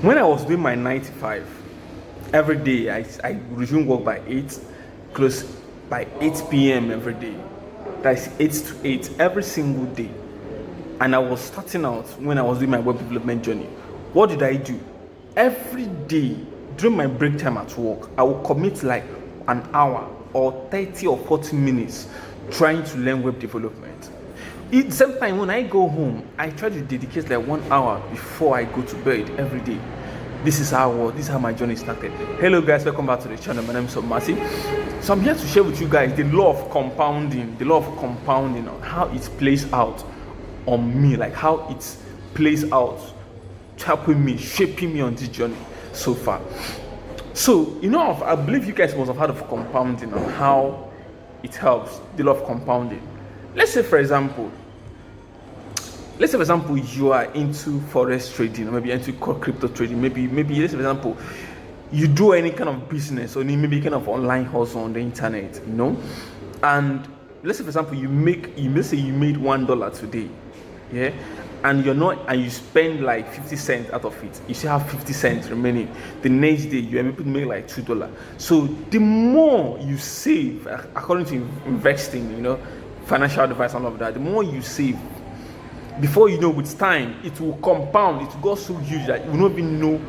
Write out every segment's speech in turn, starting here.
When I was doing my 9 to 5, every day I resume work by 8, close by 8 p.m. every day. That's 8 to 8 every single day. And I was starting out when I was doing my web development journey. What did I do? Every day during my break time at work, I will commit like an hour or 30 or 40 minutes trying to learn web development. At the same time, when I go home, I try to dedicate like 1 hour before I go to bed every day. This is how my journey started. Hello guys, welcome back to the channel. My name is Massive. So I'm here to share with you guys the law of compounding, on how it plays out on me, like how it plays out, helping me, shaping me on this journey so far. So, I believe you guys must have heard of compounding and how it helps, the law of compounding. Let's say for example, you are into forex trading, or maybe into crypto trading. Maybe let's say for example, you do any kind of business or maybe kind of online hustle on the internet, and let's say for example, you made $1 today, yeah, and you spend like 50 cents out of it. You still have 50 cents remaining. The next day you're able to make like $2. So the more you save, according to investing, financial advice and all of that, the more you save, before you know, with time it will compound. It will go so huge that you will not even know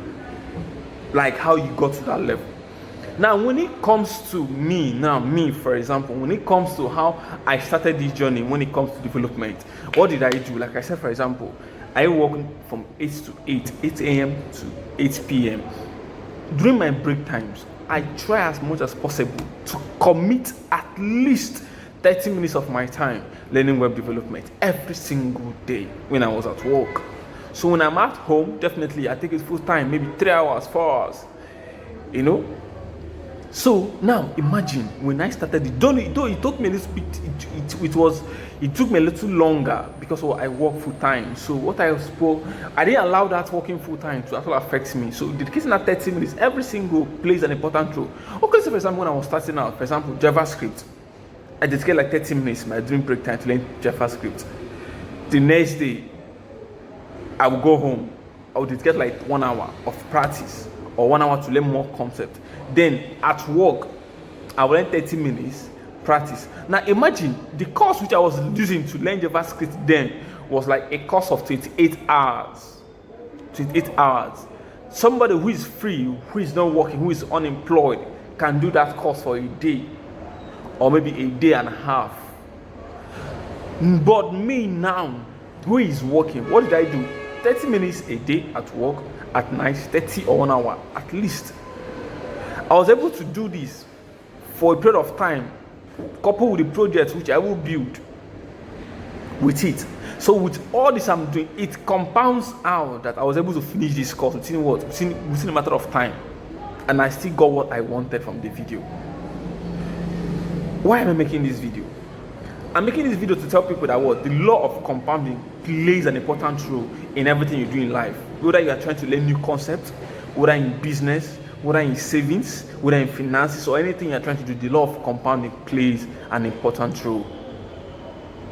like how you got to that level. Now when it comes to me for example, when it comes to how I started this journey, when it comes to development, what did I do? Like I said, for example, I work from 8 a.m. to 8 p.m. During my break times, I try as much as possible to commit at least 30 minutes of my time learning web development every single day when I was at work. So when I'm at home, definitely I take it full time, maybe 3 hours, 4 hours, So now imagine when I started it, though it took me a little bit, it took me a little longer because I work full time. So what I didn't allow that working full time to actually affect me. So dedicating that 30 minutes every single plays an important role. Okay, so for example, when I was starting out, for example, JavaScript, I dedicate like 30 minutes my during break time to learn JavaScript. The next day, I will go home. I will dedicate like 1 hour of practice or 1 hour to learn more concept. Then at work, I will learn 30 minutes practice. Now imagine the course which I was using to learn JavaScript then was like a course of 28 hours. 28 hours. Somebody who is free, who is not working, who is unemployed, can do that course for a day or maybe a day and a half. But me now, who is working, what did I do? 30 minutes a day at work, at night, 30 or 1 hour at least. I was able to do this for a period of time, coupled with the projects which I will build with it. So with all this I'm doing, it compounds out that I was able to finish this course within a matter of time, and I still got what I wanted from the video. Why am I making this video? I'm making this video to tell people that the law of compounding plays an important role in everything you do in life. Whether you are trying to learn new concepts, whether in business, whether in savings, whether in finances, or anything you're trying to do, the law of compounding plays an important role.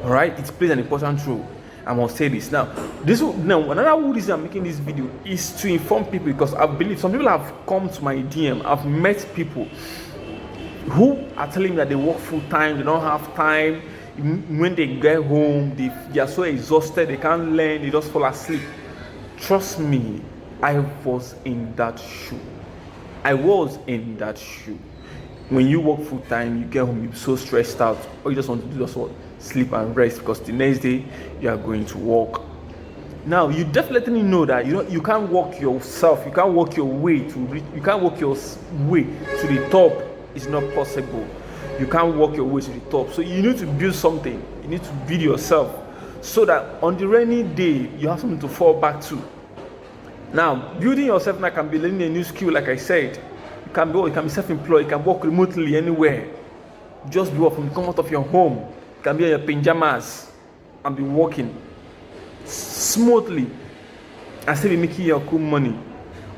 Alright? It plays an important role. I must say this. Now another reason I'm making this video is to inform people, because I believe some people have come to my DM. I've met people who are telling me that they work full time, they don't have time. When they get home, they are so exhausted, they can't learn, they just fall asleep. Trust me, I was in that shoe. When you work full time, you get home, you're so stressed out, or you just want to do sleep and rest, because the next day you are going to work. Now you definitely know that you can't work yourself, you can't work your way to the top. It's not possible. You can't work your way to the top. So you need to build something. You need to build yourself, so that on the rainy day you have something to fall back to. Now, building yourself now can be learning a new skill. Like I said, you can be self-employed. You can work remotely anywhere. Just be working. Come out of your home. You can be in your pajamas and be working smoothly and still be making your cool money.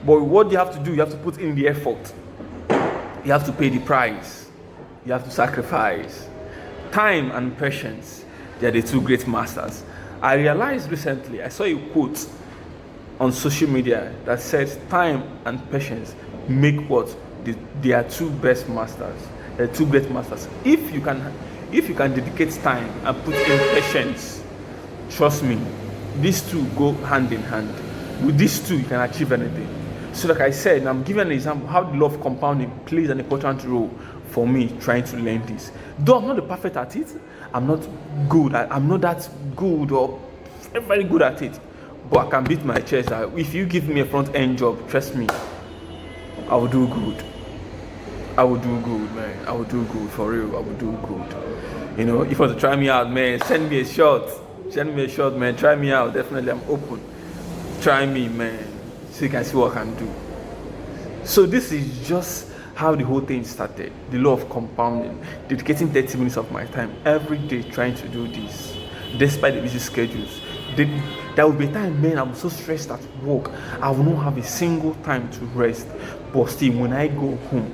But what you have to do, you have to put in the effort. You have to pay the price. You have to sacrifice. Time and patience, they are the two great masters. I realized recently, I saw a quote on social media that says time and patience make what they are two best masters. They're two great masters. If you can dedicate time and put in patience, trust me, these two go hand in hand. With these two, you can achieve anything. So like I said, I'm giving an example how the law of compounding plays an important role for me trying to learn this. Though I'm not the perfect at it, I'm not that good or very good at it, but I can beat my chest that if you give me a front end job, trust me, I will do good. I will do good, man. I will do good, for real. I will do good. You know, if you want to try me out, man, send me a shot. Send me a shot, man. Try me out. Definitely, I'm open. Try me, man, so you can see what I can do. So this is just how the whole thing started. The law of compounding. Dedicating 30 minutes of my time every day trying to do this, despite the busy schedules. There will be a time, man, I'm so stressed at work, I will not have a single time to rest. But still, when I go home,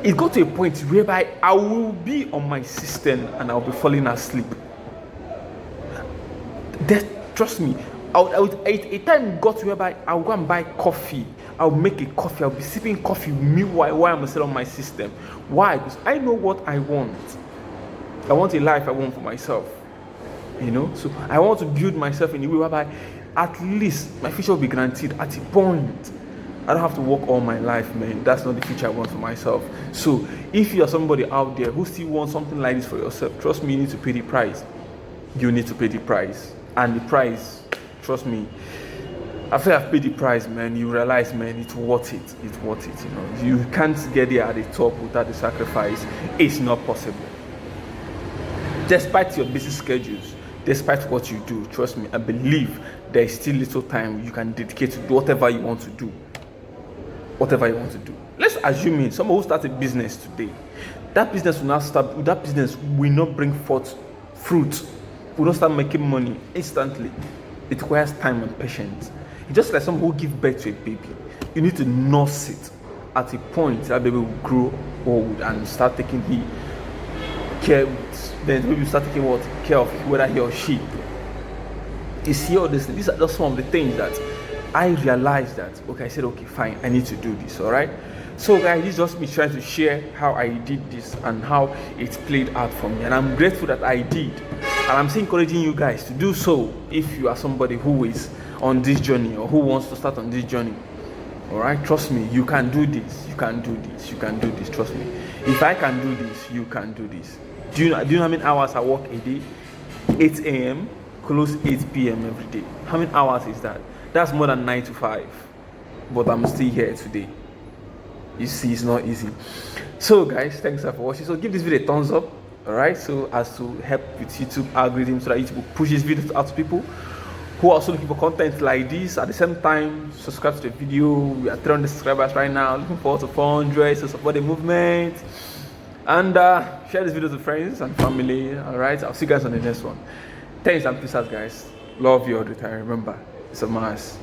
it got to a point whereby I will be on my system and I'll be falling asleep. Trust me, a time got whereby I'll go and buy coffee. I'll make a coffee. I'll be sipping coffee meanwhile while I'm still on my system. Why? Because I know what I want. I want a life I want for myself. You know, so I want to build myself in a way whereby at least my future will be guaranteed at a point. I don't have to work all my life, man. That's not the future I want for myself. So if you are somebody out there who still wants something like this for yourself, trust me, you need to pay the price. You need to pay the price. And the price, trust me, after I've paid the price, man, you realize, man, it's worth it. It's worth it, you know. You can't get there at the top without the sacrifice. It's not possible. Despite your busy schedules, despite what you do, trust me, I believe there is still little time you can dedicate to do whatever you want to do. Whatever you want to do. Let's assume someone who starts a business today, that business will not start. That business will not bring forth fruit. Will not start making money instantly. It requires time and patience. It's just like someone who gives birth to a baby. You need to nurse it at a point that baby will grow old and start taking care. Then maybe start taking care of whether he or she. You see all this. These are just some of the things that I realized that, okay, I said, okay, fine, I need to do this, all right? So, guys, this is just me trying to share how I did this and how it played out for me. And I'm grateful that I did. And I'm still encouraging you guys to do so if you are somebody who is on this journey or who wants to start on this journey. All right? Trust me, you can do this. You can do this. You can do this. Trust me. If I can do this, you can do this. Do you know how many hours I work a day? 8 a.m., close 8 p.m. every day. How many hours is that? That's more than 9 to 5. But I'm still here today. You see, it's not easy. So, guys, thanks for watching. So, give this video a thumbs up. All right? So, as to help with YouTube algorithm so that YouTube will push this video out to people who are also looking for content like this. At the same time, subscribe to the video. We are 300 subscribers right now. Looking forward to 400. So, support the movement. And share this video to friends and family. All right? I'll see you guys on the next one. Thanks and peace out, guys. Love you all the time. Remember, it's a must.